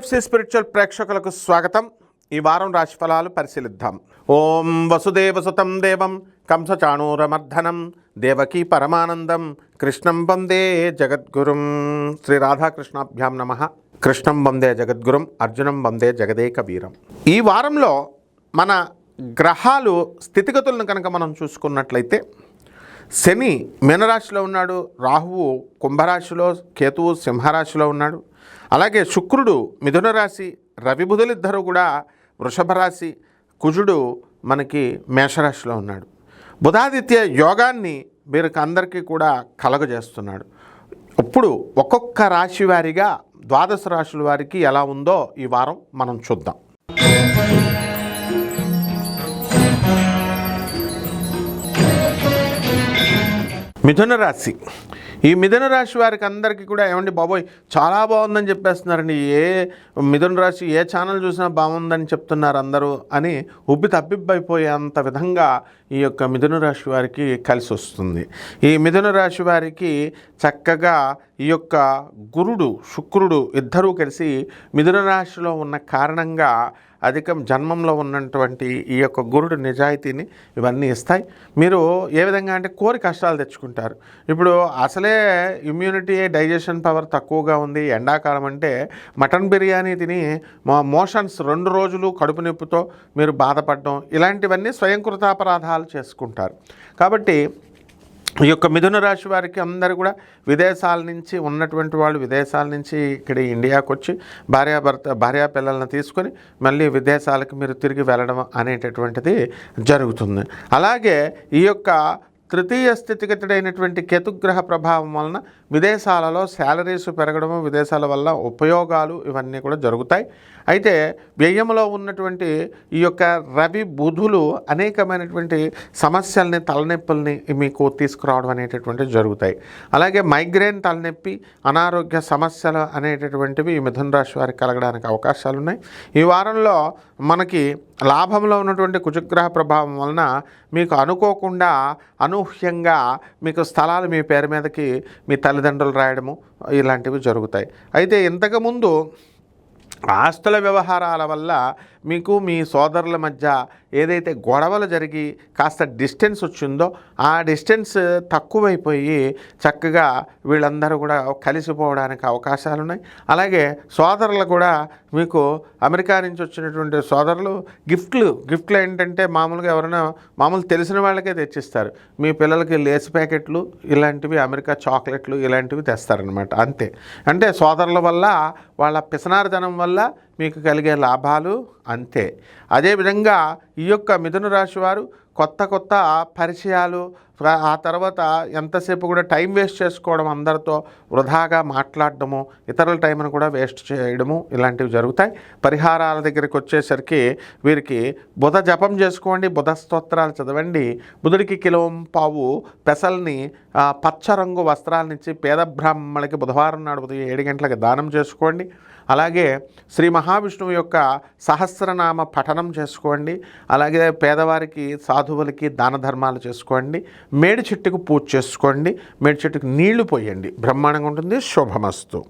NBFC spiritual ప్రేక్షకులకు స్వాగతం. ఈ వారం రాశిఫలాలు పరిశీలిద్దాం. ఓం వసుదేవసుతం దేవం కంసచాణూరమర్ధనం దేవకీ పరమానందం కృష్ణం వందే జగద్గురుం. శ్రీ రాధాకృష్ణాభ్యాం నమః. కృష్ణం వందే జగద్గురుం, అర్జునం వందే జగదేక వీరం. ఈ వారంలో మన గ్రహాలు స్థితిగతులను కనుక మనం చూసుకున్నట్లయితే, శని మీనరాశిలో ఉన్నాడు, రాహువు కుంభరాశిలో, కేతువు సింహరాశిలో ఉన్నాడు. అలాగే శుక్రుడు మిథున రాశి, రవి బుధులిద్దరూ కూడా వృషభ రాశి, కుజుడు మనకి మేషరాశిలో ఉన్నాడు. బుధాదిత్య యోగాన్ని వీరికి అందరికీ కూడా కలగజేస్తున్నాడు. ఇప్పుడు ఒక్కొక్క రాశి వారిగా 12 రాశుల వారికి ఎలా ఉందో ఈ వారం మనం చూద్దాం. మిథున రాశి. ఈ మిథున రాశి వారికి అందరికీ కూడా ఏమండి బాబోయ్ చాలా బాగుందని చెప్పేస్తున్నారండి, ఏ మిథున రాశి ఏ ఛానల్ చూసినా బాగుందని చెప్తున్నారు అందరూ అని తప్పిపోయేంత విధంగా ఈ యొక్క మిథున రాశి వారికి కలిసి వస్తుంది. ఈ మిథున రాశి వారికి చక్కగా ఈ యొక్క గురుడు శుక్రుడు ఇద్దరూ కలిసి మిథున రాశిలో ఉన్న కారణంగా అధికం జన్మంలో ఉన్నటువంటి ఈ యొక్క గురుడు నిజాయితీని ఇవన్నీ ఇస్తాయి. మీరు ఏ విధంగా అంటే కోరి కష్టాలు తెచ్చుకుంటారు. ఇప్పుడు అసలే ఇమ్యూనిటీ డైజెషన్ పవర్ తక్కువగా ఉంది. ఎండాకాలం అంటే మటన్ బిర్యానీ తిని మోషన్స్ 2 రోజులు కడుపు నొప్పితో మీరు బాధపడడం, ఇలాంటివన్నీ స్వయంకృతాపరాధాలు చేసుకుంటారు. కాబట్టి ఈ యొక్క మిథున రాశి వారికి అందరూ కూడా విదేశాల నుంచి ఉన్నటువంటి వాళ్ళు విదేశాల నుంచి ఇక్కడ ఇండియాకు వచ్చి భార్యా పిల్లలను తీసుకొని మళ్ళీ విదేశాలకు మీరు తిరిగి వెళ్ళడం అనేటటువంటిది జరుగుతుంది. అలాగే ఈ యొక్క తృతీయ స్థితిగతుడైనటువంటి కేతుగ్రహ ప్రభావం వలన విదేశాలలో శాలరీస్ పెరగడము, విదేశాల వల్ల ఉపయోగాలు ఇవన్నీ కూడా జరుగుతాయి. అయితే వ్యయంలో ఉన్నటువంటి ఈ యొక్క రవి బుధులు అనేకమైనటువంటి సమస్యల్ని, తలనొప్పుల్ని మీకు తీసుకురావడం అనేటటువంటివి జరుగుతాయి. అలాగే మైగ్రేన్, తలనొప్పి, అనారోగ్య సమస్యలు అనేటటువంటివి ఈ మిథున రాశి వారికి కలగడానికి అవకాశాలు ఉన్నాయి. ఈ వారంలో మనకి లాభంలో ఉన్నటువంటి కుజగ్రహ ప్రభావం వలన మీకు అనుకోకుండా అనూహ్యంగా మీకు స్థలాలు మీ పేరు మీదకి మీ తల్లిదండ్రులు రాయడము ఇలాంటివి జరుగుతాయి. అయితే ఇంతకుముందు ఆస్తుల వ్యవహారాల వల్ల మీకు మీ సోదరుల మధ్య ఏదైతే గొడవలు జరిగి కాస్త డిస్టెన్స్ వచ్చిందో ఆ డిస్టెన్స్ తక్కువైపోయి చక్కగా వీళ్ళందరూ కూడా కలిసిపోవడానికి అవకాశాలు ఉన్నాయి. అలాగే సోదరులు కూడా మీకు అమెరికా నుంచి వచ్చినటువంటి సోదరులు గిఫ్ట్లు ఏంటంటే మామూలుగా ఎవరైనా మామూలు తెలిసిన వాళ్ళకే తెచ్చిస్తారు. మీ పిల్లలకి లేస్ ప్యాకెట్లు ఇలాంటివి, అమెరికా చాక్లెట్లు ఇలాంటివి తెస్తారనమాట. అంతే. అంటే సోదరుల వల్ల వాళ్ళ పిసనారితనం వల్ల మీకు కలిగే లాభాలు అంతే. అదేవిధంగా ఈ యొక్క మిథున రాశి వారు కొత్త పరిచయాలు, ఆ తర్వాత ఎంతసేపు కూడా టైం వేస్ట్ చేసుకోవడం, అందరితో వృధాగా మాట్లాడడము, ఇతరుల టైంను కూడా వేస్ట్ చేయడము ఇలాంటివి జరుగుతాయి. పరిహారాల దగ్గరికి వచ్చేసరికి వీరికి బుధ జపం చేసుకోండి, బుధ స్తోత్రాలు చదవండి. బుధుడికి కిలోంపావు పెసల్ని పచ్చ రంగు వస్త్రాలనిచ్చి పేద బ్రాహ్మణులకి బుధవారం నాడు ఉదయం 7 గంటలకు దానం చేసుకోండి. అలాగే శ్రీ మహావిష్ణువు యొక్క సహస్రనామ పఠనం చేసుకోండి. అలాగే పేదవారికి, సాధువులకి దాన ధర్మాలు చేసుకోండి. మేడి చెట్టుకు పూజ చేసుకోండి. మేడి చెట్టుకు నీళ్లు పోయండి. బ్రహ్మాండంగా ఉంటుంది. శుభమస్తు.